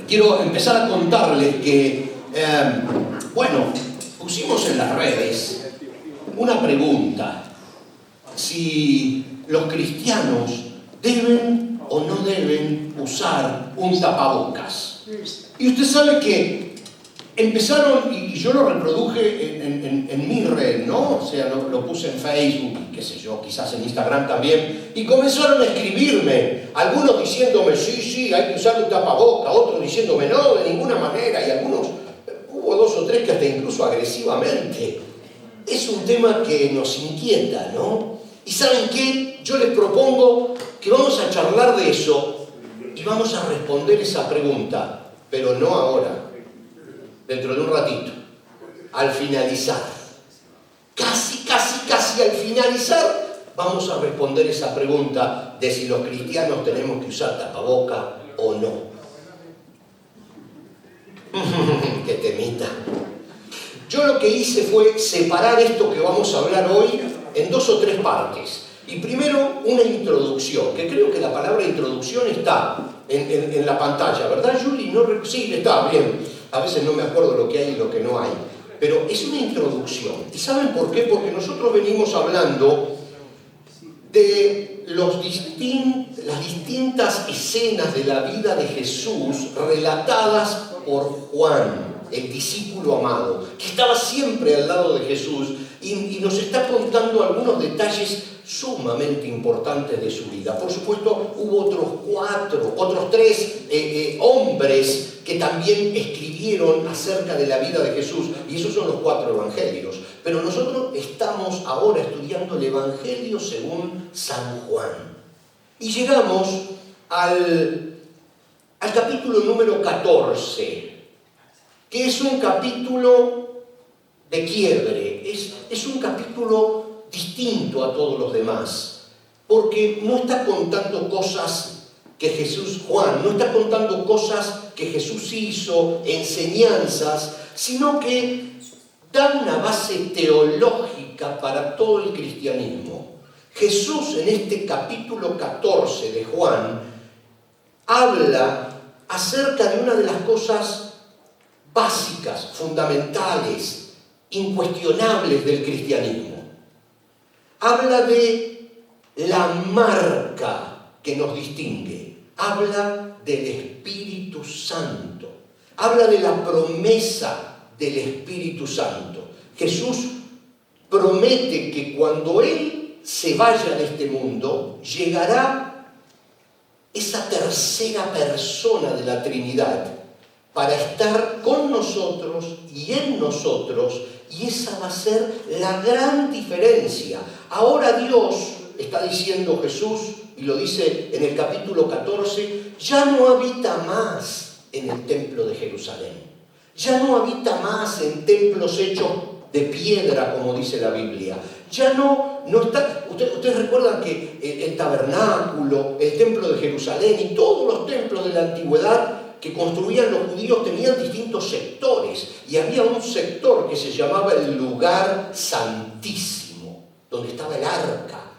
quiero empezar a contarles que, pusimos en las redes una pregunta: si los cristianos deben o no deben usar un tapabocas. Y usted sabe que empezaron, y yo lo reproduje en mi red, ¿no? O sea, lo puse en Facebook, qué sé yo, quizás en Instagram también, y comenzaron a escribirme, algunos diciéndome, sí, hay que usar un tapaboca, otros diciéndome, no, de ninguna manera, y algunos, hubo 2 o 3 que hasta incluso agresivamente. Es un tema que nos inquieta, ¿no? Y ¿saben qué? Yo les propongo que vamos a charlar de eso y vamos a responder esa pregunta, pero no ahora. Dentro de un ratito, al finalizar, casi al finalizar, vamos a responder esa pregunta de si los cristianos tenemos que usar tapaboca o no. ¡Qué temita! Yo lo que hice fue separar esto que vamos a hablar hoy en 2 o 3 partes. Y primero, una introducción, que creo que la palabra introducción está en la pantalla, ¿verdad, Julie? Sí, está bien. A veces no me acuerdo lo que hay y lo que no hay. Pero es una introducción. ¿Y saben por qué? Porque nosotros venimos hablando de las distintas escenas de la vida de Jesús relatadas por Juan, el discípulo amado, que estaba siempre al lado de Jesús y nos está contando algunos detalles sumamente importantes de su vida. Por supuesto, hubo otros 3 hombres que también escribieron acerca de la vida de Jesús, y esos son los 4 evangelios. Pero nosotros estamos ahora estudiando el Evangelio según San Juan. Y llegamos al capítulo número 14, que es un capítulo de quiebre, es un capítulo distinto a todos los demás, porque no está contando cosas que Juan no está contando cosas que Jesús hizo, enseñanzas, sino que da una base teológica para todo el cristianismo. Jesús en este capítulo 14 de Juan habla acerca de una de las cosas básicas, fundamentales, incuestionables del cristianismo. Habla de la marca que nos distingue, habla del Espíritu Santo, habla de la promesa del Espíritu Santo. Jesús promete que cuando Él se vaya de este mundo, llegará esa tercera persona de la Trinidad para estar con nosotros y en nosotros, y esa va a ser la gran diferencia. Ahora Dios, está diciendo Jesús, y lo dice en el capítulo 14, ya no habita más en el templo de Jerusalén. Ya no habita más en templos hechos de piedra, como dice la Biblia. Ya no está. Ustedes recuerdan que el tabernáculo, el templo de Jerusalén y todos los templos de la antigüedad que construían los judíos tenían distintos sectores. Y había un sector que se llamaba el lugar santísimo, donde estaba el arca.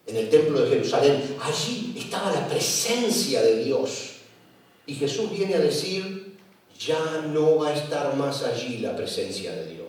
En el templo de Jerusalén, allí estaba la presencia de Dios. Y Jesús viene a decir, ya no va a estar más allí la presencia de Dios.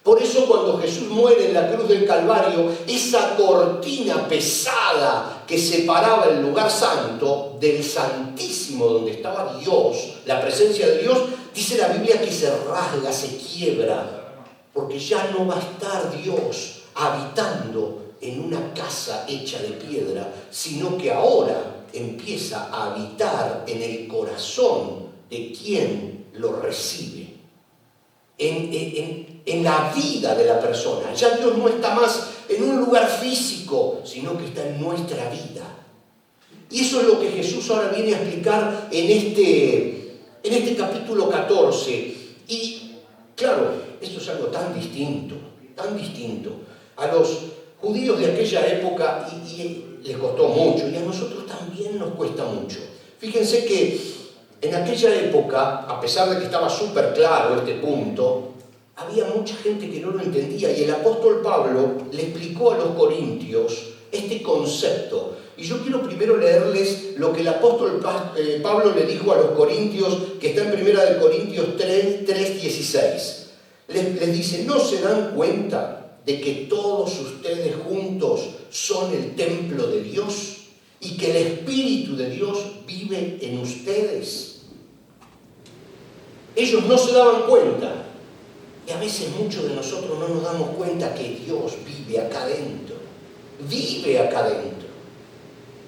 Por eso cuando Jesús muere en la cruz del Calvario, esa cortina pesada que separaba el lugar santo del santísimo donde estaba Dios, la presencia de Dios, dice la Biblia que se rasga, se quiebra, porque ya no va a estar Dios habitando en una casa hecha de piedra, sino que ahora empieza a habitar en el corazón de quien lo recibe, en la vida de la persona. Ya Dios no está más en un lugar físico, sino que está en nuestra vida. Y eso es lo que Jesús ahora viene a explicar en este capítulo 14. Y claro, esto es algo tan distinto a los judíos de aquella época, y les costó mucho, y a nosotros también nos cuesta mucho. Fíjense que en aquella época, a pesar de que estaba súper claro este punto, había mucha gente que no lo entendía, y el apóstol Pablo le explicó a los corintios este concepto. Y yo quiero primero leerles lo que el apóstol Pablo le dijo a los corintios, que está en 1 Corintios 3:16. Les dice, ¿no se dan cuenta de que todos ustedes juntos son el templo de Dios y que el Espíritu de Dios vive en ustedes? Ellos no se daban cuenta, y a veces muchos de nosotros no nos damos cuenta que Dios vive acá adentro,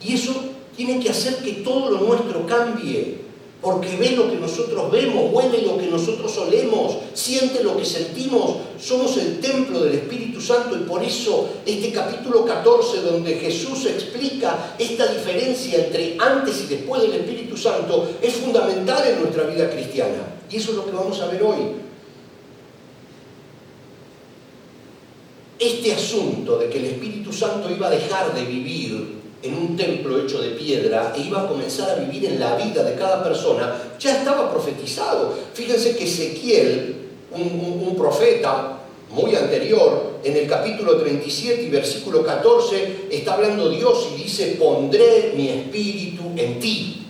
y eso tiene que hacer que todo lo nuestro cambie, porque ve lo que nosotros vemos, huele lo que nosotros olemos, siente lo que sentimos. Somos el templo del Espíritu Santo, y por eso este capítulo 14, donde Jesús explica esta diferencia entre antes y después del Espíritu Santo, es fundamental en nuestra vida cristiana. Y eso es lo que vamos a ver hoy. Este asunto de que el Espíritu Santo iba a dejar de vivir en un templo hecho de piedra e iba a comenzar a vivir en la vida de cada persona, ya estaba profetizado. Fíjense que Ezequiel, un profeta muy anterior, en el capítulo 37 y versículo 14, está hablando Dios y dice, pondré mi espíritu en ti.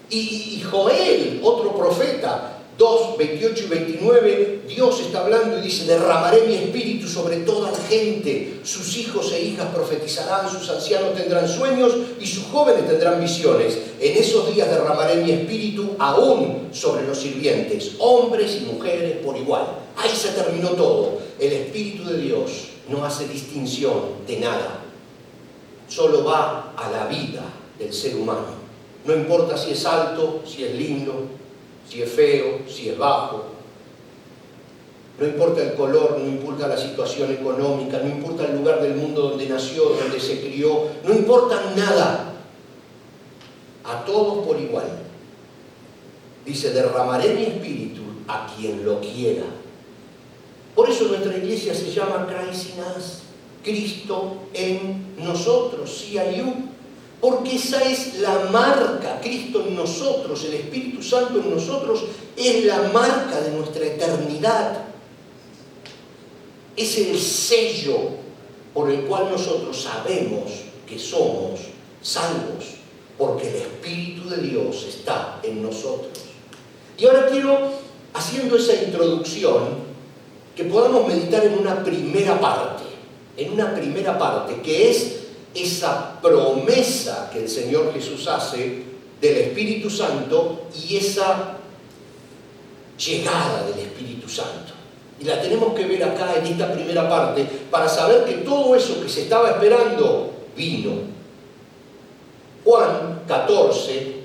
Y Joel, otro profeta, 2, 28 y 29, Dios está hablando y dice, derramaré mi espíritu sobre toda la gente, sus hijos e hijas profetizarán, sus ancianos tendrán sueños y sus jóvenes tendrán visiones. En esos días derramaré mi espíritu aún sobre los sirvientes, hombres y mujeres por igual. Ahí se terminó todo. El Espíritu de Dios no hace distinción de nada, solo va a la vida del ser humano. No importa si es alto, si es lindo, si es feo, si es bajo. No importa el color, no importa la situación económica, no importa el lugar del mundo donde nació, donde se crió, no importa nada. A todos por igual. Dice, derramaré mi espíritu a quien lo quiera. Por eso nuestra iglesia se llama Christ in Us, Cristo en nosotros, CIU. Porque esa es la marca, Cristo en nosotros, el Espíritu Santo en nosotros, es la marca de nuestra eternidad. Es el sello por el cual nosotros sabemos que somos salvos, porque el Espíritu de Dios está en nosotros. Y ahora quiero, haciendo esa introducción, que podamos meditar en una primera parte, que es esa promesa que el Señor Jesús hace del Espíritu Santo y esa llegada del Espíritu Santo. Y la tenemos que ver acá en esta primera parte para saber que todo eso que se estaba esperando vino. Juan 14,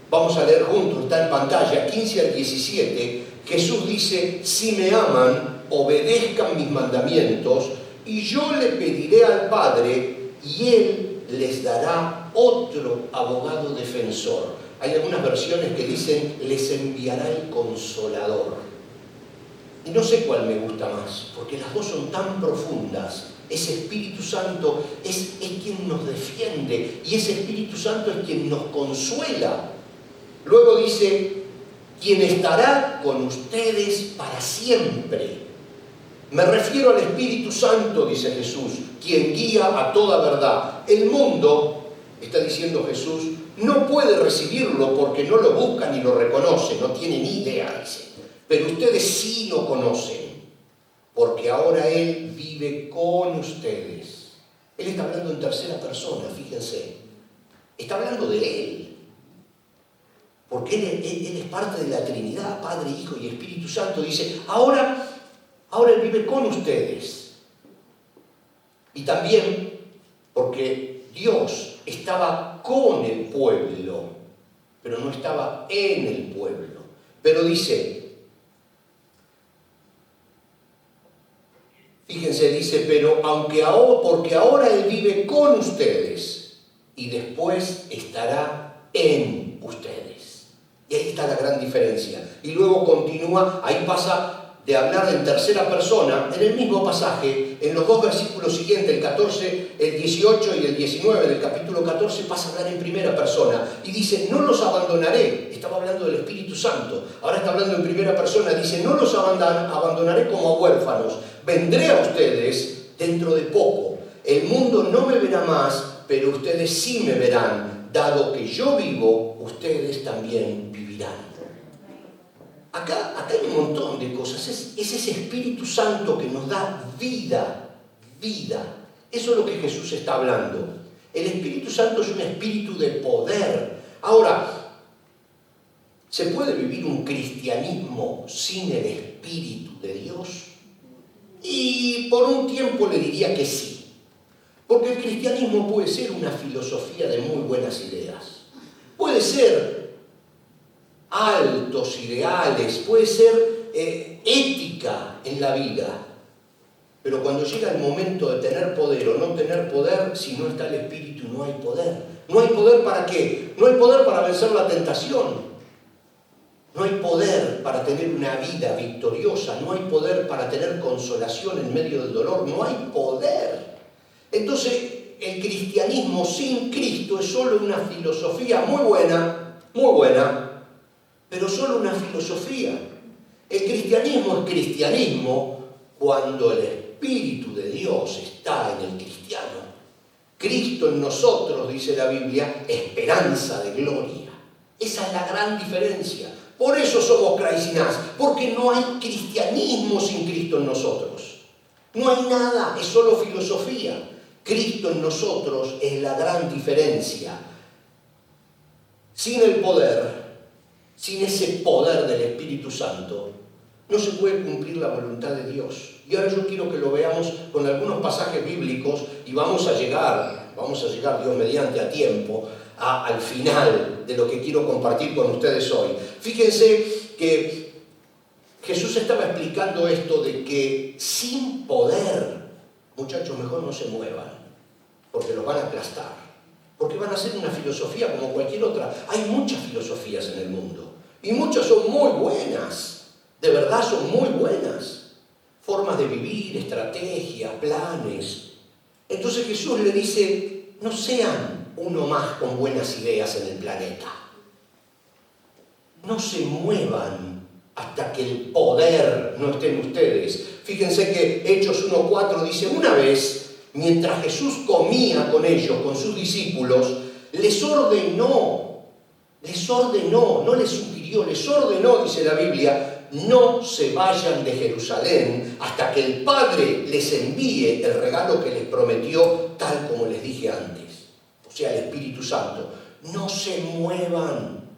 vamos a leer juntos, está en pantalla, 15 al 17, Jesús dice, si me aman, obedezcan mis mandamientos, y yo le pediré al Padre, y Él les dará otro abogado defensor. Hay algunas versiones que dicen, les enviará el Consolador. Y no sé cuál me gusta más, porque las dos son tan profundas. Ese Espíritu Santo es quien nos defiende, y ese Espíritu Santo es quien nos consuela. Luego dice, quien estará con ustedes para siempre. Me refiero al Espíritu Santo, dice Jesús, quien guía a toda verdad. El mundo, está diciendo Jesús, no puede recibirlo porque no lo busca ni lo reconoce, no tiene ni idea, dice. Pero ustedes sí lo conocen, porque ahora Él vive con ustedes. Él está hablando en tercera persona, fíjense. Está hablando de Él. Porque Él es parte de la Trinidad, Padre, Hijo y Espíritu Santo. Dice, ahora Él vive con ustedes. Y también porque Dios estaba con el pueblo, pero no estaba en el pueblo. Pero dice, fíjense, dice, pero porque ahora Él vive con ustedes y después estará en ustedes. Y ahí está la gran diferencia. Y luego continúa, ahí pasa de hablar en tercera persona, en el mismo pasaje, en los dos versículos siguientes, el 14, el 18 y el 19 del capítulo 14, pasa a hablar en primera persona y dice, no los abandonaré. Estaba hablando del Espíritu Santo, ahora está hablando en primera persona, dice, no los abandonaré como huérfanos, vendré a ustedes dentro de poco. El mundo no me verá más, pero ustedes sí me verán, dado que yo vivo, ustedes también vivirán. Acá hay un montón de cosas, es ese Espíritu Santo que nos da vida. Eso es lo que Jesús está hablando. El Espíritu Santo es un espíritu de poder. Ahora, ¿se puede vivir un cristianismo sin el Espíritu de Dios? Y por un tiempo le diría que sí. Porque el cristianismo puede ser una filosofía de muy buenas ideas. Puede ser altos ideales, puede ser ética en la vida. Pero cuando llega el momento de tener poder o no tener poder, si no está el Espíritu, no hay poder. ¿No hay poder para qué? No hay poder para vencer la tentación. No hay poder para tener una vida victoriosa. No hay poder para tener consolación en medio del dolor. No hay poder. Entonces, el cristianismo sin Cristo es solo una filosofía muy buena, pero solo una filosofía. El cristianismo es cristianismo cuando el Espíritu de Dios está en el cristiano. Cristo en nosotros, dice la Biblia, esperanza de gloria. Esa es la gran diferencia. Por eso somos Craisinás, porque no hay cristianismo sin Cristo en nosotros. No hay nada, es solo filosofía. Cristo en nosotros es la gran diferencia. Sin el poder, sin ese poder del Espíritu Santo, no se puede cumplir la voluntad de Dios. Y ahora yo quiero que lo veamos con algunos pasajes bíblicos y vamos a llegar, Dios mediante, a tiempo, al final de lo que quiero compartir con ustedes hoy. Fíjense que Jesús estaba explicando esto de que sin poder, muchachos, mejor no se muevan, porque los van a aplastar, porque van a ser una filosofía como cualquier otra. Hay muchas filosofías en el mundo y muchas son muy buenas, de verdad son muy buenas. Formas de vivir, estrategias, planes. Entonces Jesús le dice, no sean uno más con buenas ideas en el planeta. No se muevan hasta que el poder no esté en ustedes. Fíjense que Hechos 1:4 dice, una vez, mientras Jesús comía con ellos, con sus discípulos, les ordenó, no les sugirió, les ordenó, dice la Biblia, no se vayan de Jerusalén hasta que el Padre les envíe el regalo que les prometió, tal como les dije antes. O sea, el Espíritu Santo. No se muevan,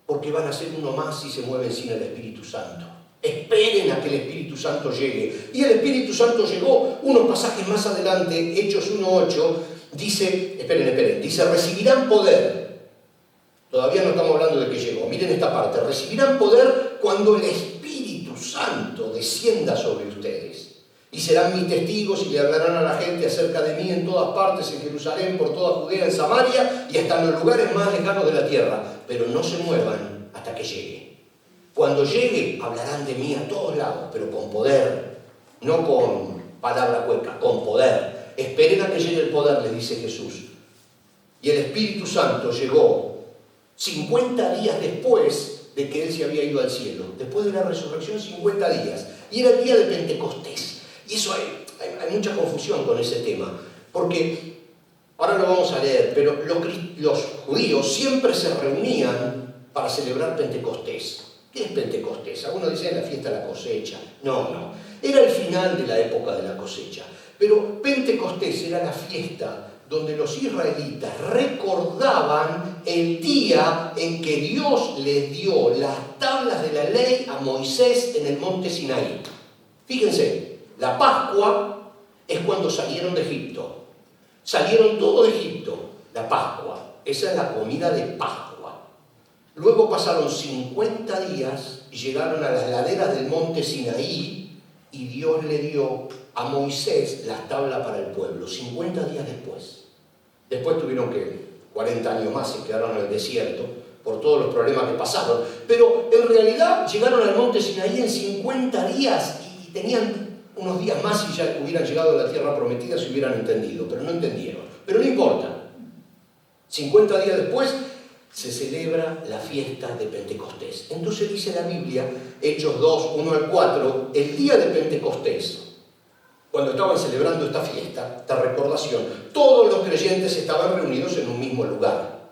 porque van a ser uno más si se mueven sin el Espíritu Santo. Esperen a que el Espíritu Santo llegue. Y el Espíritu Santo llegó. Unos pasajes más adelante, Hechos 1:8, dice, esperen, dice, recibirán poder. Todavía no estamos hablando de que llegó. Miren esta parte. Recibirán poder cuando el Espíritu Santo descienda sobre ustedes. Y serán mis testigos y le hablarán a la gente acerca de mí en todas partes, en Jerusalén, por toda Judea, en Samaria y hasta en los lugares más lejanos de la tierra. Pero no se muevan hasta que llegue. Cuando llegue, hablarán de mí a todos lados, pero con poder, no con palabra hueca, con poder. Esperen a que llegue el poder, les dice Jesús. Y el Espíritu Santo llegó 50 días después de que Él se había ido al cielo. Después de la resurrección, 50 días. Y era el día de Pentecostés. Y eso hay mucha confusión con ese tema. Porque, ahora lo vamos a leer, pero los judíos siempre se reunían para celebrar Pentecostés. ¿Qué es Pentecostés? Algunos dicen la fiesta de la cosecha. No. Era el final de la época de la cosecha. Pero Pentecostés era la fiesta donde los israelitas recordaban el día en que Dios les dio las tablas de la ley a Moisés en el monte Sinaí. Fíjense, la Pascua es cuando salieron de Egipto. Salieron todos de Egipto, la Pascua. Esa es la comida de Pascua. Luego pasaron 50 días y llegaron a las laderas del monte Sinaí y Dios le dio a Moisés las tablas para el pueblo, 50 días después. Después tuvieron que 40 años más, se quedaron en el desierto por todos los problemas que pasaron. Pero en realidad llegaron al monte Sinaí en 50 días y tenían unos días más y ya hubieran llegado a la tierra prometida si hubieran entendido, pero no entendieron. Pero no importa. 50 días después se celebra la fiesta de Pentecostés. Entonces dice la Biblia, Hechos 2, 1 al 4, el día de Pentecostés. cuando estaban celebrando esta fiesta de recordación, todos los creyentes estaban reunidos en un mismo lugar.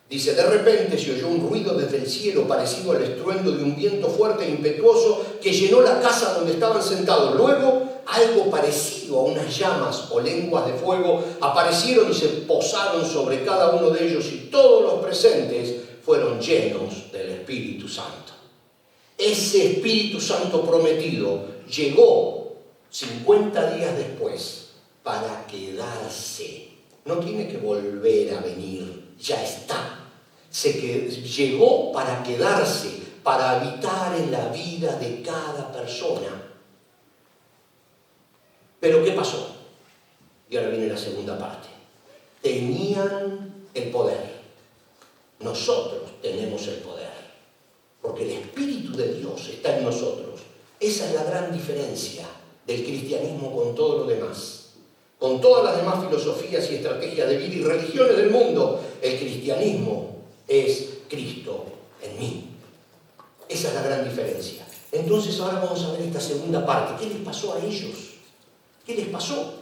Dice, de repente se oyó un ruido desde el cielo parecido al estruendo de un viento fuerte e impetuoso que llenó la casa donde estaban sentados. Luego, algo parecido a unas llamas o lenguas de fuego aparecieron y se posaron sobre cada uno de ellos, y todos los presentes fueron llenos del Espíritu Santo. Ese Espíritu Santo prometido llegó 50 días después para quedarse. No tiene que volver a venir, ya está. Llegó para quedarse, para habitar en la vida de cada persona. Pero ¿qué pasó? Y ahora viene la segunda parte. Tenían el poder. Nosotros tenemos el poder, porque el Espíritu de Dios está en nosotros. Esa es la gran diferencia del cristianismo con todo lo demás. Con todas las demás filosofías y estrategias de vida y religiones del mundo, el cristianismo es Cristo en mí. Esa es la gran diferencia. Entonces ahora vamos a ver esta segunda parte. ¿Qué les pasó a ellos? ¿Qué les pasó?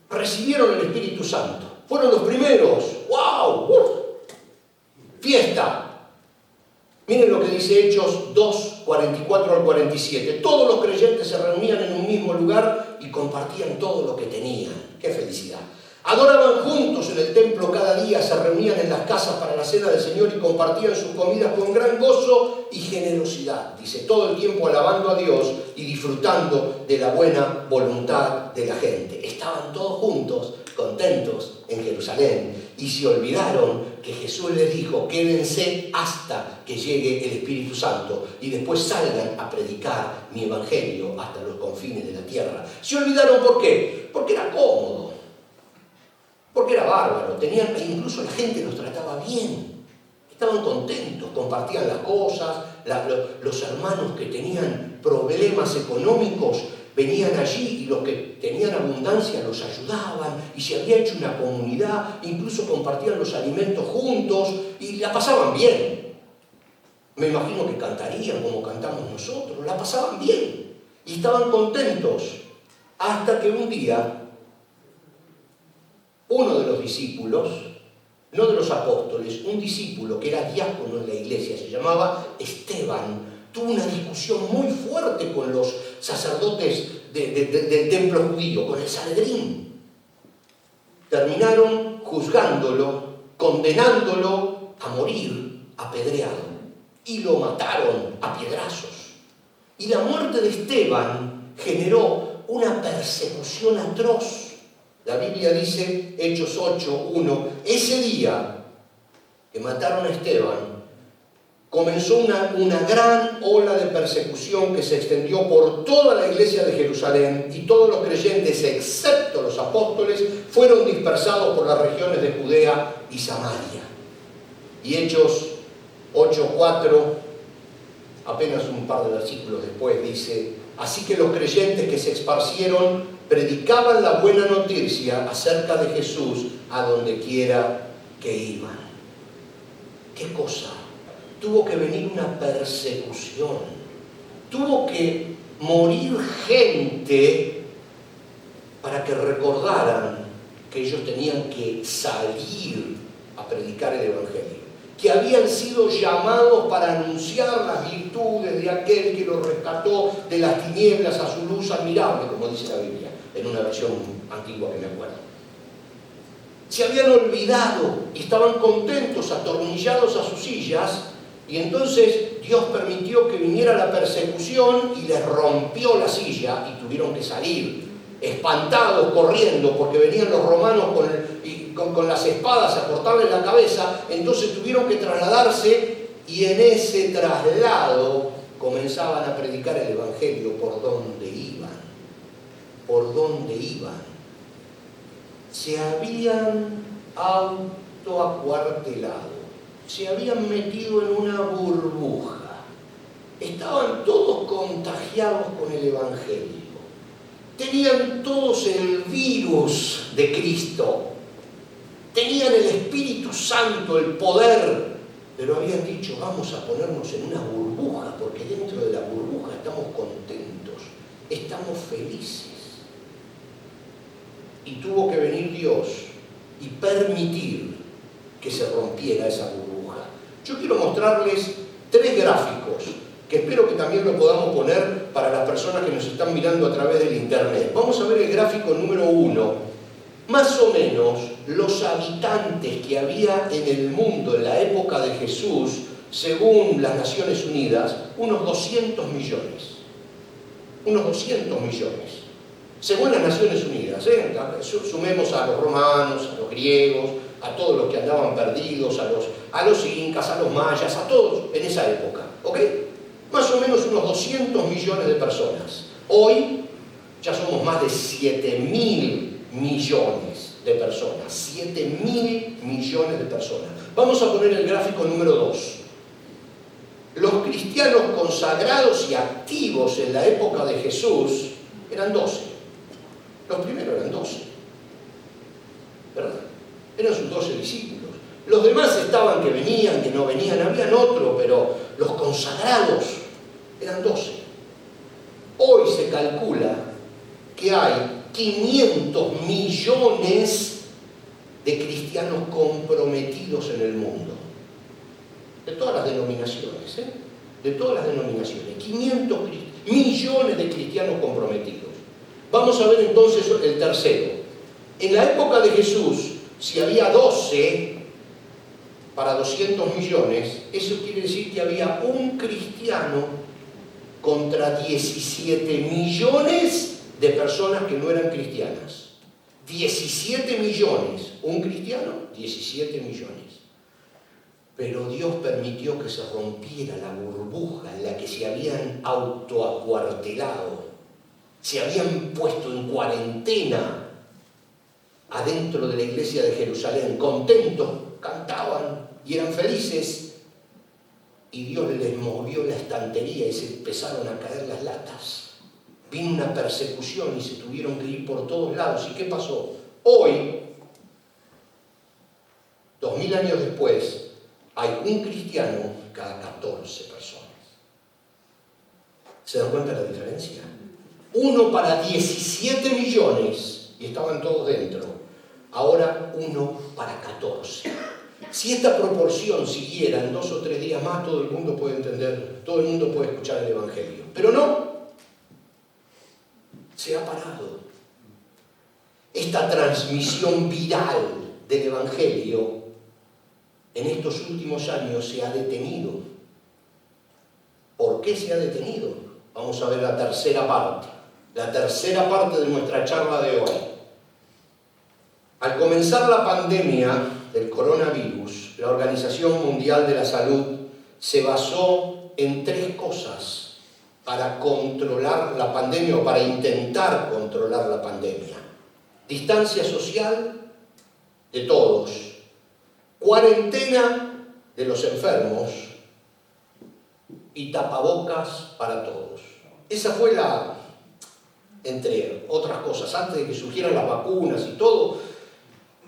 Recibieron el Espíritu Santo. Fueron los primeros. ¡Wow! Fiesta. Miren lo que dice Hechos 2, 44 al 47. Todos los creyentes se reunían en un mismo lugar y compartían todo lo que tenían. ¡Qué felicidad! Adoraban juntos en el templo cada día, se reunían en las casas para la cena del Señor y compartían sus comidas con gran gozo y generosidad. Dice, todo el tiempo alabando a Dios y disfrutando de la buena voluntad de la gente. Estaban todos juntos, contentos en Jerusalén, y se olvidaron que Jesús les dijo, quédense hasta que llegue el Espíritu Santo y después salgan a predicar mi evangelio hasta los confines de la tierra. Se olvidaron, ¿por qué? Porque era cómodo, porque era bárbaro, incluso la gente los trataba bien, estaban contentos, compartían las cosas, los hermanos que tenían problemas económicos venían allí y los que tenían abundancia los ayudaban, y se había hecho una comunidad, incluso compartían los alimentos juntos y la pasaban bien. Me imagino que cantarían como cantamos nosotros, la pasaban bien y estaban contentos, hasta que un día uno de los discípulos, no de los apóstoles, un discípulo que era diácono en la iglesia, se llamaba Esteban, tuvo una discusión muy fuerte con los sacerdotes del templo judío, con el Sanedrín. Terminaron juzgándolo, condenándolo a morir apedreado, y lo mataron a piedrazos. Y la muerte de Esteban generó una persecución atroz. La Biblia dice, Hechos 8:1, ese día que mataron a Esteban, comenzó una gran ola de persecución que se extendió por toda la iglesia de Jerusalén, y todos los creyentes, excepto los apóstoles, fueron dispersados por las regiones de Judea y Samaria. Y Hechos 8:4, apenas un par de versículos después, dice, así que los creyentes que se esparcieron predicaban la buena noticia acerca de Jesús a donde quiera que iban. ¿Qué cosa? Tuvo que venir una persecución, tuvo que morir gente para que recordaran que ellos tenían que salir a predicar el Evangelio, que habían sido llamados para anunciar las virtudes de aquel que los rescató de las tinieblas a su luz admirable, como dice la Biblia, en una versión antigua que me acuerdo. Se habían olvidado y estaban contentos, atornillados a sus sillas. Y entonces Dios permitió que viniera la persecución y les rompió la silla y tuvieron que salir, espantados, corriendo, porque venían los romanos con las espadas a cortarles la cabeza. Entonces tuvieron que trasladarse, y en ese traslado comenzaban a predicar el Evangelio por donde iban. Por donde iban. Se habían autoacuartelado. Se habían metido en una burbuja. Estaban todos contagiados con el Evangelio. Tenían todos el virus de Cristo. Tenían el Espíritu Santo, el poder. Pero habían dicho, vamos a ponernos en una burbuja, porque dentro de la burbuja estamos contentos, estamos felices. Y tuvo que venir Dios y permitir que se rompiera esa burbuja. Yo quiero mostrarles 3 gráficos que espero que también lo podamos poner para las personas que nos están mirando a través del internet. Vamos a ver el gráfico número 1. Más o menos los habitantes que había en el mundo en la época de Jesús, según las Naciones Unidas, unos 200 millones. Unos 200 millones. Según las Naciones Unidas, sumemos a los romanos, a los griegos, a todos los que andaban perdidos, a los incas, a los mayas, a todos en esa época, ¿ok? Más o menos unos 200 millones de personas. Hoy ya somos más de 7.000 millones de personas. 7.000 millones de personas. Vamos a poner el gráfico número 2. Los cristianos consagrados y activos en la época de Jesús eran 12. Los primeros eran 12. ¿Verdad? Eran sus 12 discípulos. Los demás estaban que venían, que no venían, habían otro, pero los consagrados eran 12. Hoy se calcula que hay 500 millones de cristianos comprometidos en el mundo. De todas las denominaciones, de todas las denominaciones. 500 millones de cristianos comprometidos. Vamos a ver entonces el tercero. En la época de Jesús, si había 12 para 200 millones, eso quiere decir que había un cristiano contra 17 millones de personas que no eran cristianas. 17 millones. Un cristiano, 17 millones. Pero Dios permitió que se rompiera la burbuja en la que se habían autoacuartelado, se habían puesto en cuarentena adentro de la iglesia de Jerusalén, contentos, cantaban y eran felices, y Dios les movió la estantería y se empezaron a caer las latas. Vino una persecución y se tuvieron que ir por todos lados. ¿Y qué pasó? Hoy, 2000 años después, hay un cristiano cada 14 personas. ¿Se dan cuenta de la diferencia? 1 para 17 millones, y estaban todos dentro. Ahora 1 para 14. Si esta proporción siguiera en 2 o 3 días más, todo el mundo puede entender, todo el mundo puede escuchar el Evangelio. Pero no, se ha parado. Esta transmisión viral del Evangelio en estos últimos años se ha detenido. ¿Por qué se ha detenido? Vamos a ver la tercera parte de nuestra charla de hoy. Al comenzar la pandemia del coronavirus, la Organización Mundial de la Salud se basó en 3 cosas para controlar la pandemia o para intentar controlar la pandemia. Distancia social de todos, cuarentena de los enfermos y tapabocas para todos. Esa fue entre otras cosas, antes de que surgieran las vacunas y todo,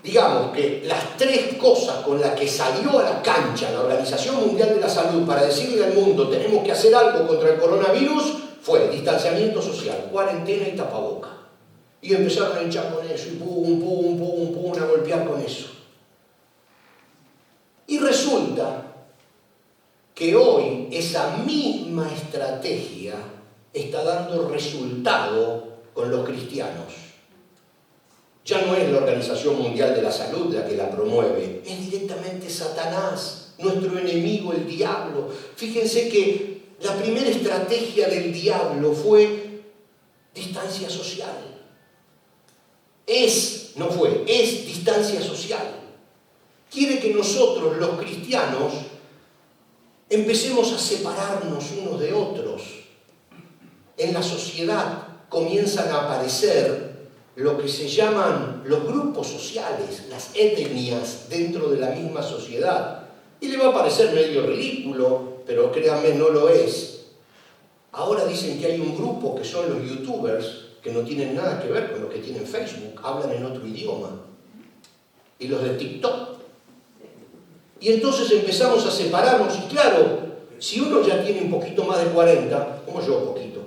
digamos que las 3 cosas con las que salió a la cancha la Organización Mundial de la Salud para decirle al mundo tenemos que hacer algo contra el coronavirus fue distanciamiento social, cuarentena y tapaboca. Y empezaron a hinchar con eso y pum, a golpear con eso. Y resulta que hoy esa misma estrategia está dando resultado con los cristianos. Ya no es la Organización Mundial de la Salud la que la promueve, es directamente Satanás, nuestro enemigo, el diablo. Fíjense que la primera estrategia del diablo fue distancia social. Es distancia social. Quiere que nosotros, los cristianos, empecemos a separarnos unos de otros. En la sociedad comienzan a aparecer lo que se llaman los grupos sociales, las etnias dentro de la misma sociedad. Y le va a parecer medio ridículo, pero créanme, no lo es. Ahora dicen que hay un grupo que son los youtubers, que no tienen nada que ver con los que tienen Facebook, hablan en otro idioma. Y los de TikTok. Y entonces empezamos a separarnos, y claro, si uno ya tiene un poquito más de 40, como yo poquito,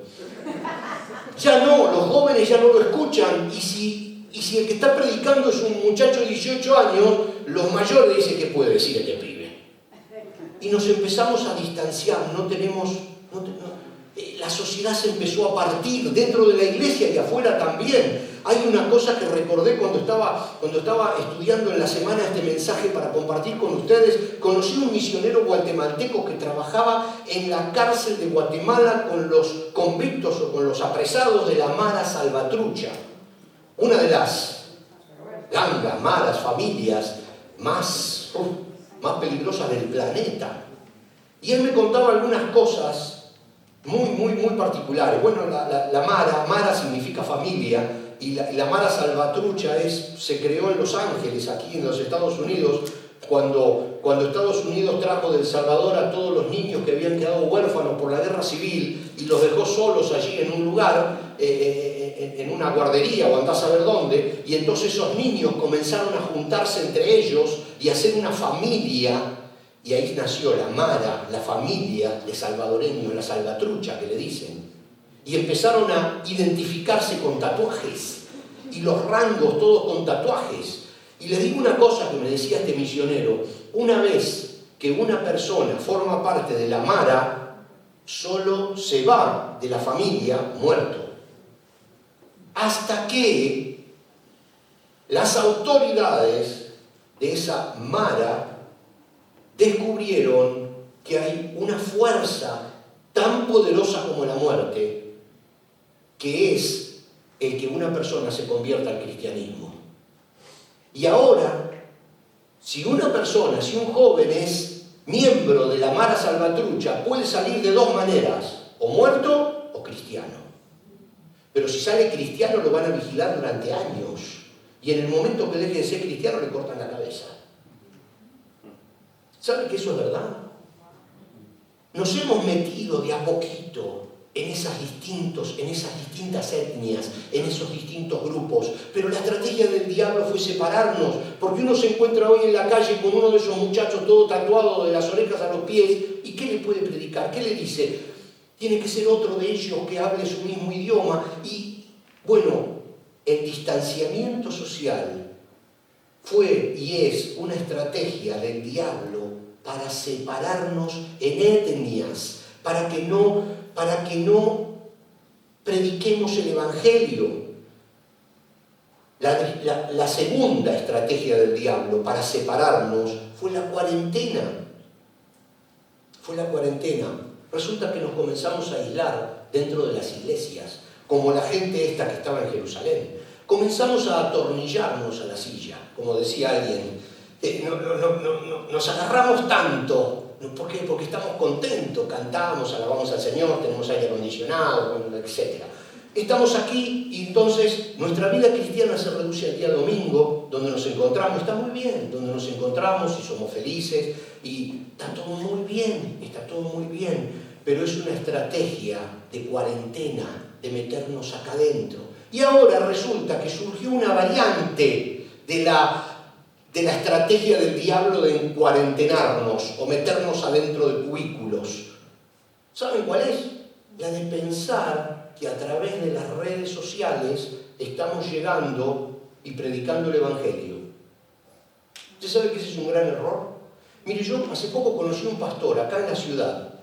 ya no, los jóvenes ya no lo escuchan, y si Y si el que está predicando es un muchacho de 18 años, los mayores dicen, ¿qué puede decir este pibe? Y nos empezamos a distanciar, la sociedad se empezó a partir, dentro de la iglesia y afuera también. Hay una cosa que recordé cuando estaba estudiando en la semana este mensaje para compartir con ustedes. Conocí un misionero guatemalteco que trabajaba en la cárcel de Guatemala con los convictos o con los apresados de la Mara Salvatrucha, una de las gangas, maras, familias más peligrosas del planeta. Y él me contaba algunas cosas muy particulares. Bueno, la Mara significa familia, y la Mara Salvatrucha se creó en Los Ángeles, aquí en los Estados Unidos, cuando Estados Unidos trajo de El Salvador a todos los niños que habían quedado huérfanos por la guerra civil y los dejó solos allí en un lugar, en una guardería o andás a saber dónde, y entonces esos niños comenzaron a juntarse entre ellos y a hacer una familia. Y ahí nació la Mara, la familia de salvadoreños, la Salvatrucha que le dicen. Y empezaron a identificarse con tatuajes. Y los rangos todos con tatuajes. Y les digo una cosa que me decía este misionero. Una vez que una persona forma parte de la Mara, solo se va de la familia muerto. Hasta que las autoridades de esa Mara descubrieron que hay una fuerza tan poderosa como la muerte, que es el que una persona se convierta al cristianismo. Y ahora, si un joven es miembro de la Mara Salvatrucha, puede salir de dos maneras, o muerto o cristiano. Pero si sale cristiano lo van a vigilar durante años, y en el momento que deje de ser cristiano le cortan la cabeza. ¿Saben que eso es verdad? Nos hemos metido de a poquito en esas distintas etnias, en esos distintos grupos, pero la estrategia del diablo fue separarnos, porque uno se encuentra hoy en la calle con uno de esos muchachos todo tatuado de las orejas a los pies, ¿y qué le puede predicar? ¿Qué le dice? Tiene que ser otro de ellos que hable su mismo idioma. Y bueno, el distanciamiento social fue y es una estrategia del diablo para separarnos en etnias, para que no prediquemos el Evangelio. La segunda estrategia del diablo para separarnos fue la cuarentena. Resulta que nos comenzamos a aislar dentro de las iglesias, como la gente esta que estaba en Jerusalén. Comenzamos a atornillarnos a la silla, como decía alguien. Nos agarramos tanto. ¿Por qué? Porque estamos contentos, cantamos, alabamos al Señor, tenemos aire acondicionado, etc. Estamos aquí y entonces nuestra vida cristiana se reduce al día domingo, donde nos encontramos, está muy bien, donde nos encontramos y somos felices y está todo muy bien, pero es una estrategia de cuarentena, de meternos acá adentro. Y ahora resulta que surgió una variante de la estrategia del diablo de encuarentenarnos o meternos adentro de cubículos. ¿Saben cuál es? La de pensar que a través de las redes sociales estamos llegando y predicando el Evangelio. ¿Usted sabe que ese es un gran error? Mire, yo hace poco conocí a un pastor acá en la ciudad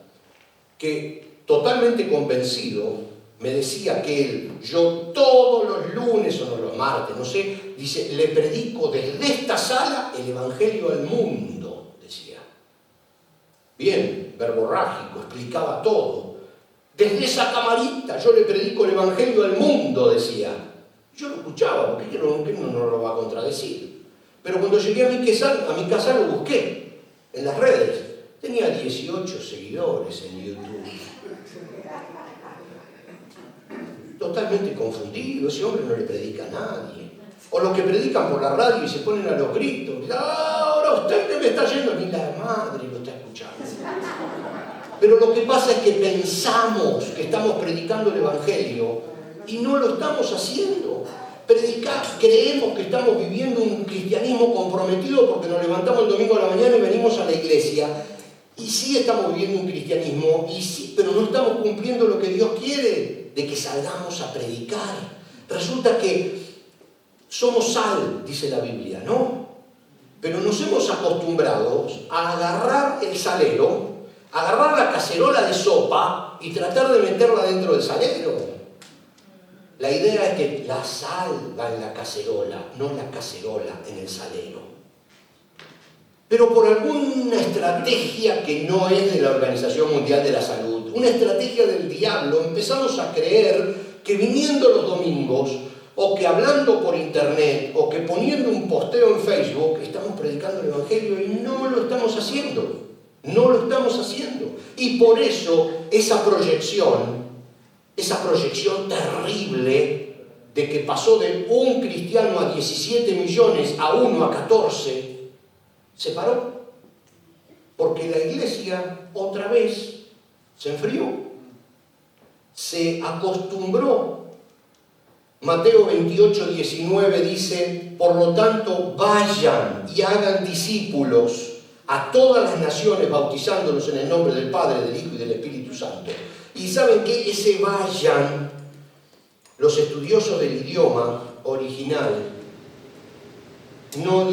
que, totalmente convencido, me decía que yo todos los lunes o los martes, no sé, dice, le predico desde esta sala el Evangelio al mundo, decía. Bien, verborrágico, explicaba todo. Desde esa camarita yo le predico el Evangelio al mundo, decía. Yo lo escuchaba, porque no lo va a contradecir. Pero cuando llegué a mi casa lo busqué en las redes. Tenía 18 seguidores en YouTube. Totalmente confundido, ese hombre no le predica a nadie. O los que predican por la radio y se ponen a los gritos. Ahora usted que me está yendo, ni la madre lo está escuchando. Pero lo que pasa es que pensamos que estamos predicando el Evangelio y no lo estamos haciendo. Creemos que estamos viviendo un cristianismo comprometido porque nos levantamos el domingo a la mañana y venimos a la iglesia. Y sí estamos viviendo un cristianismo, pero no estamos cumpliendo lo que Dios quiere, de que salgamos a predicar. Resulta que somos sal, dice la Biblia, ¿no? Pero nos hemos acostumbrado a agarrar el salero, agarrar la cacerola de sopa y tratar de meterla dentro del salero. La idea es que la sal va en la cacerola, no la cacerola en el salero. Pero por alguna estrategia que no es de la Organización Mundial de la Salud, una estrategia del diablo, empezamos a creer que viniendo los domingos, o que hablando por internet, o que poniendo un posteo en Facebook, estamos predicando el Evangelio y no lo estamos haciendo. No lo estamos haciendo. Y por eso esa proyección terrible de que pasó de un cristiano a 17 millones a 1 a 14, se paró. Porque la iglesia otra vez se enfrió, se acostumbró. Mateo 28, 19 dice, por lo tanto, vayan y hagan discípulos a todas las naciones, bautizándolos en el nombre del Padre, del Hijo y del Espíritu Santo. Y ¿saben qué? Ese vayan, los estudiosos del idioma original, no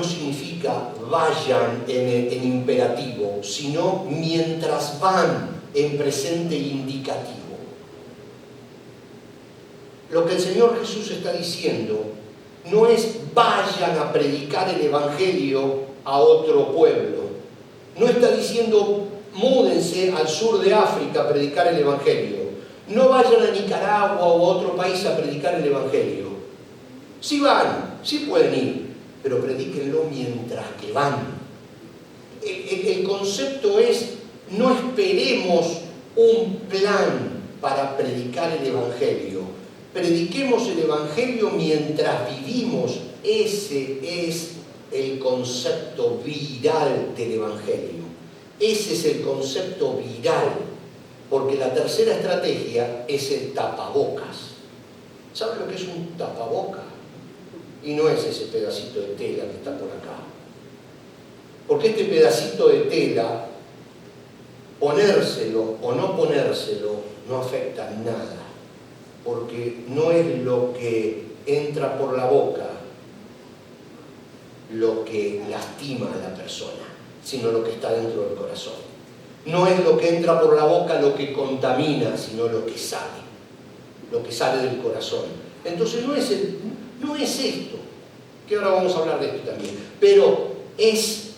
significa vayan en imperativo, sino mientras van en presente indicativo. Lo que el Señor Jesús está diciendo no es vayan a predicar el Evangelio a otro pueblo. No está diciendo múdense al sur de África a predicar el Evangelio. No vayan a Nicaragua o a otro país a predicar el Evangelio. Sí van, sí pueden ir, pero predíquenlo mientras que van. El concepto es, no esperemos un plan para predicar el Evangelio. Prediquemos el Evangelio mientras vivimos. Ese es el concepto viral del Evangelio. Ese es el concepto viral. Porque la tercera estrategia es el tapabocas. ¿Saben lo que es un tapabocas? Y no es ese pedacito de tela que está por acá. Porque este pedacito de tela, ponérselo o no ponérselo, no afecta nada. Porque no es lo que entra por la boca lo que lastima a la persona, sino lo que está dentro del corazón. No es lo que entra por la boca lo que contamina, sino lo que sale del corazón. Entonces no es esto, que ahora vamos a hablar de esto también, pero es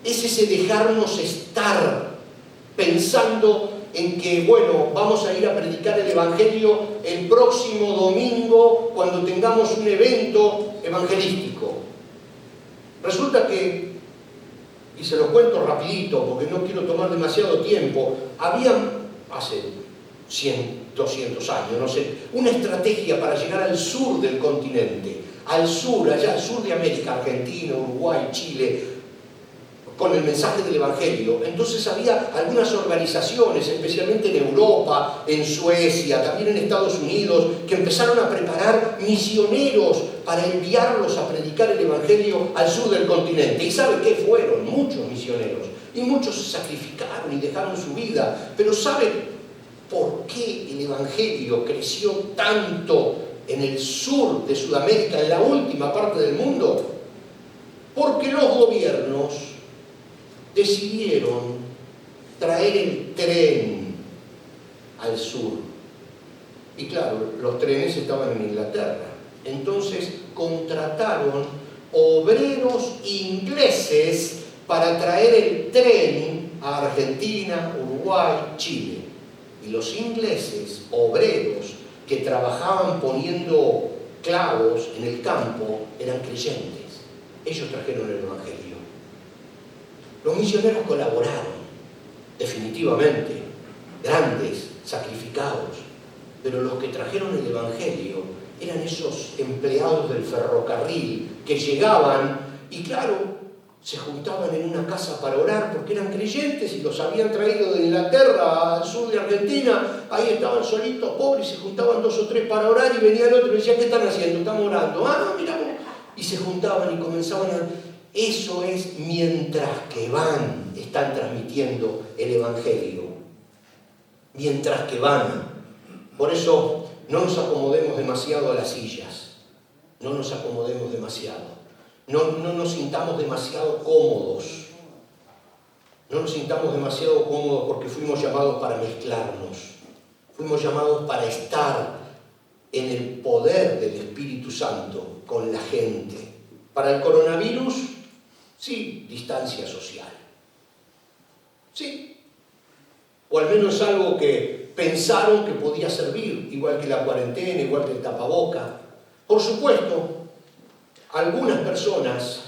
ese dejarnos estar pensando en que, bueno, vamos a ir a predicar el Evangelio el próximo domingo cuando tengamos un evento evangelístico. Resulta que, y se lo cuento rapidito porque no quiero tomar demasiado tiempo, habían hace 100, 200 años, no sé, una estrategia para llegar al sur del continente, al sur, allá al sur de América, Argentina, Uruguay, Chile, con el mensaje del Evangelio. Entonces había algunas organizaciones, especialmente en Europa, en Suecia, también en Estados Unidos, que empezaron a preparar misioneros para enviarlos a predicar el Evangelio al sur del continente. ¿Y sabe qué? Fueron muchos misioneros, y muchos se sacrificaron y dejaron su vida. Pero ¿sabe por qué el Evangelio creció tanto en el sur de Sudamérica, en la última parte del mundo? Porque los gobiernos decidieron traer el tren al sur. Y claro, los trenes estaban en Inglaterra. Entonces contrataron obreros ingleses para traer el tren a Argentina, Uruguay, Chile. Y los ingleses, obreros que trabajaban poniendo clavos en el campo, eran creyentes. Ellos trajeron el Evangelio. Los misioneros colaboraron, definitivamente, grandes, sacrificados, pero los que trajeron el Evangelio eran esos empleados del ferrocarril que llegaban y claro, se juntaban en una casa para orar porque eran creyentes y los habían traído de Inglaterra al sur de Argentina. Ahí estaban solitos, pobres, y se juntaban 2 o 3 para orar y venía el otro y decía, ¿qué están haciendo? Estamos orando. Ah, mira. Y se juntaban y comenzaban a... Eso es mientras que van, están transmitiendo el Evangelio. Mientras que van. Por eso No nos acomodemos demasiado a las sillas, no nos acomodemos demasiado, no nos sintamos demasiado cómodos, no nos sintamos demasiado cómodos porque fuimos llamados para mezclarnos, fuimos llamados para estar en el poder del Espíritu Santo con la gente. Para el coronavirus, sí, distancia social, sí, o al menos algo que pensaron que podía servir, igual que la cuarentena, igual que el tapaboca. Por supuesto, algunas personas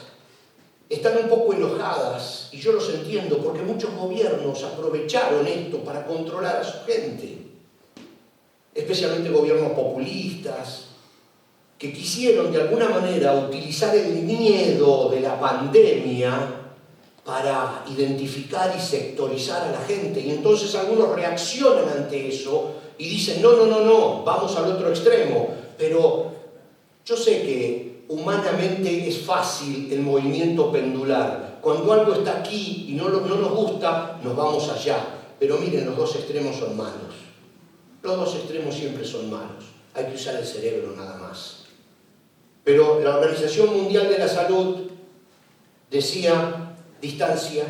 están un poco enojadas, y yo los entiendo, porque muchos gobiernos aprovecharon esto para controlar a su gente, especialmente gobiernos populistas, que quisieron de alguna manera utilizar el miedo de la pandemia para identificar y sectorizar a la gente. Y entonces algunos reaccionan ante eso y dicen, no, vamos al otro extremo. Pero yo sé que humanamente es fácil el movimiento pendular. Cuando algo está aquí y no nos gusta, nos vamos allá. Pero miren, los dos extremos son malos. Los dos extremos siempre son malos. Hay que usar el cerebro nada más. Pero la Organización Mundial de la Salud decía distancia,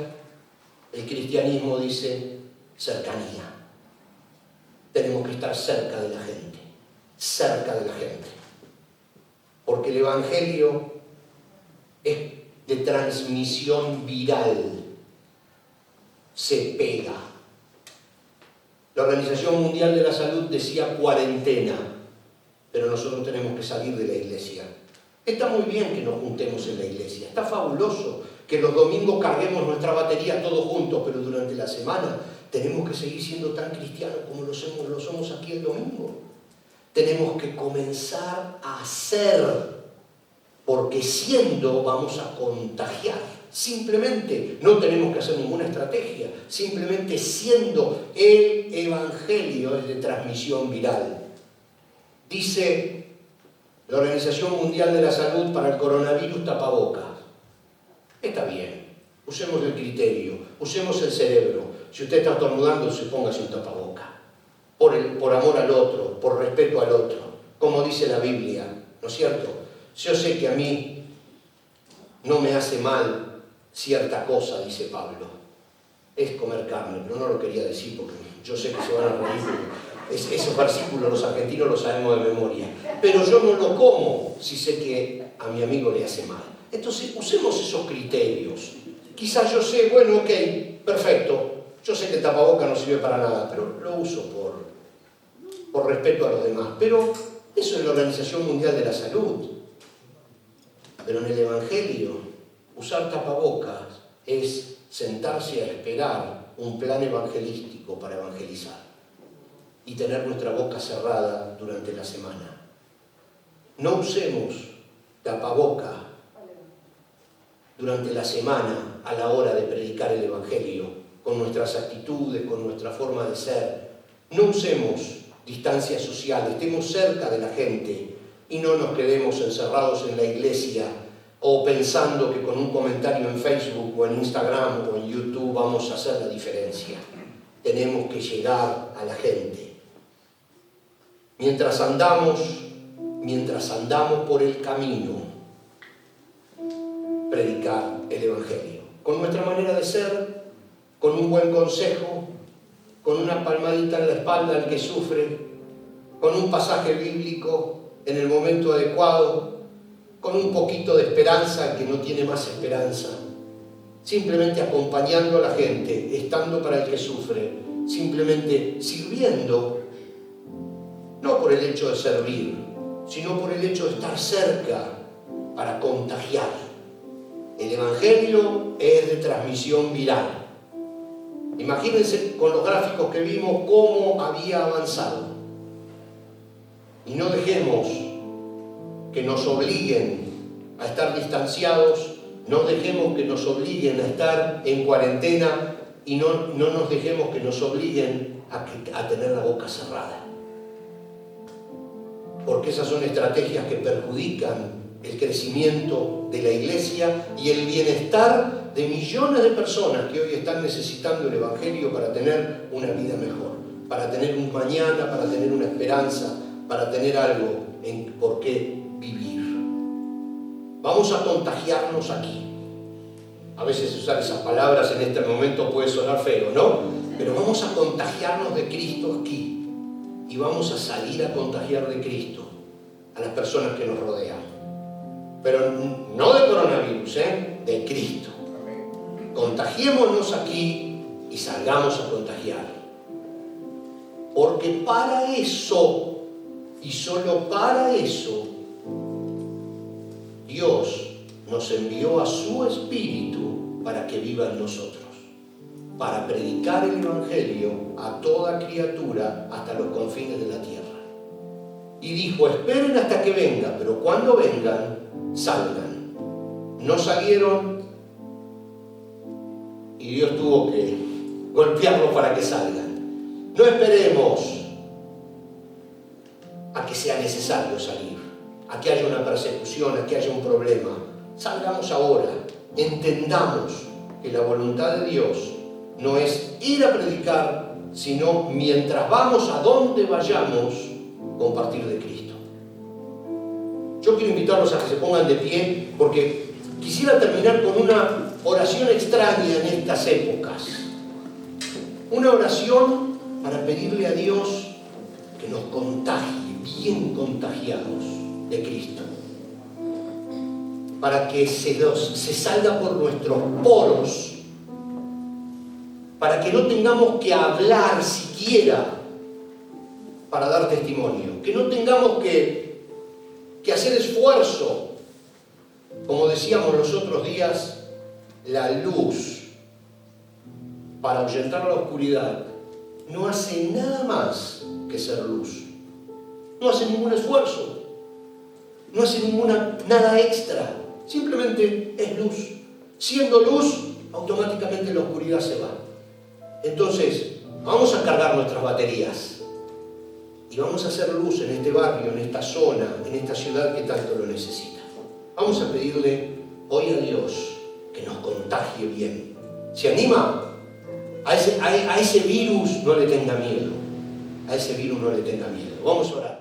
el cristianismo dice cercanía. Tenemos que estar cerca de la gente, cerca de la gente. Porque el Evangelio es de transmisión viral, se pega. La Organización Mundial de la Salud decía cuarentena, pero nosotros tenemos que salir de la iglesia. Está muy bien que nos juntemos en la iglesia, está fabuloso que los domingos carguemos nuestra batería todos juntos, pero durante la semana tenemos que seguir siendo tan cristianos como lo somos aquí el domingo. Tenemos que comenzar a hacer, porque siendo vamos a contagiar. Simplemente no tenemos que hacer ninguna estrategia, simplemente siendo el Evangelio es de transmisión viral. Dice la Organización Mundial de la Salud para el coronavirus tapabocas. Está bien, usemos el criterio, usemos el cerebro. Si usted está estornudando, póngase un tapaboca. Por amor al otro, por respeto al otro, como dice la Biblia, ¿no es cierto? Yo sé que a mí no me hace mal cierta cosa, dice Pablo. Es comer carne, pero no lo quería decir porque yo sé que se van a reír. Esos versículos los argentinos los sabemos de memoria. Pero yo no lo como si sé que a mi amigo le hace mal. Entonces usemos esos criterios. Quizás yo sé, bueno, ok, perfecto. Yo sé que el tapaboca no sirve para nada, pero lo uso por respeto a los demás. Pero eso es la Organización Mundial de la Salud. Pero en el Evangelio, usar tapabocas es sentarse a esperar un plan evangelístico para evangelizar y tener nuestra boca cerrada durante la semana. No usemos tapaboca durante la semana a la hora de predicar el Evangelio, con nuestras actitudes, con nuestra forma de ser. No usemos distancia social, estemos cerca de la gente y no nos quedemos encerrados en la iglesia o pensando que con un comentario en Facebook o en Instagram o en YouTube vamos a hacer la diferencia. Tenemos que llegar a la gente. Mientras andamos por el camino, predicar el Evangelio. Con nuestra manera de ser, con un buen consejo, con una palmadita en la espalda al que sufre, con un pasaje bíblico en el momento adecuado, con un poquito de esperanza al que no tiene más esperanza. Simplemente acompañando a la gente, estando para el que sufre, simplemente sirviendo, no por el hecho de servir, sino por el hecho de estar cerca para contagiar. El Evangelio es de transmisión viral. Imagínense con los gráficos que vimos cómo había avanzado. Y no dejemos que nos obliguen a estar distanciados, no dejemos que nos obliguen a estar en cuarentena y no nos dejemos que nos obliguen a tener la boca cerrada. Porque esas son estrategias que perjudican el crecimiento de la iglesia y el bienestar de millones de personas que hoy están necesitando el Evangelio para tener una vida mejor, para tener un mañana, para tener una esperanza, para tener algo en por qué vivir. Vamos a contagiarnos aquí. A veces usar esas palabras en este momento puede sonar feo, ¿no? Pero vamos a contagiarnos de Cristo aquí. Y vamos a salir a contagiar de Cristo a las personas que nos rodean. Pero no de coronavirus, de Cristo. Contagiémonos aquí y salgamos a contagiar. Porque para eso, y solo para eso, Dios nos envió a su Espíritu para que viva en nosotros, para predicar el Evangelio a toda criatura hasta los confines de la tierra. Y dijo, esperen hasta que venga, pero cuando vengan, salgan. No salieron y Dios tuvo que golpearlos para que salgan. No esperemos a que sea necesario salir, a que haya una persecución, a que haya un problema. Salgamos ahora, entendamos que la voluntad de Dios no es ir a predicar, sino mientras vamos a donde vayamos, compartir de Cristo. Yo quiero invitarlos a que se pongan de pie, porque quisiera terminar con una oración extraña en estas épocas. Una oración para pedirle a Dios que nos contagie, bien contagiados de Cristo. Para que se salga por nuestros poros, para que no tengamos que hablar siquiera para dar testimonio, que no tengamos que hacer esfuerzo. Como decíamos los otros días, la luz para ahuyentar la oscuridad no hace nada más que ser luz. No hace ningún esfuerzo, no hace nada extra. Simplemente es luz. Siendo luz, automáticamente la oscuridad se va. Entonces, vamos a cargar nuestras baterías y vamos a hacer luz en este barrio, en esta zona, en esta ciudad que tanto lo necesita. Vamos a pedirle hoy a Dios que nos contagie bien. ¿Se anima? A ese virus no le tenga miedo. A ese virus no le tenga miedo. Vamos a orar.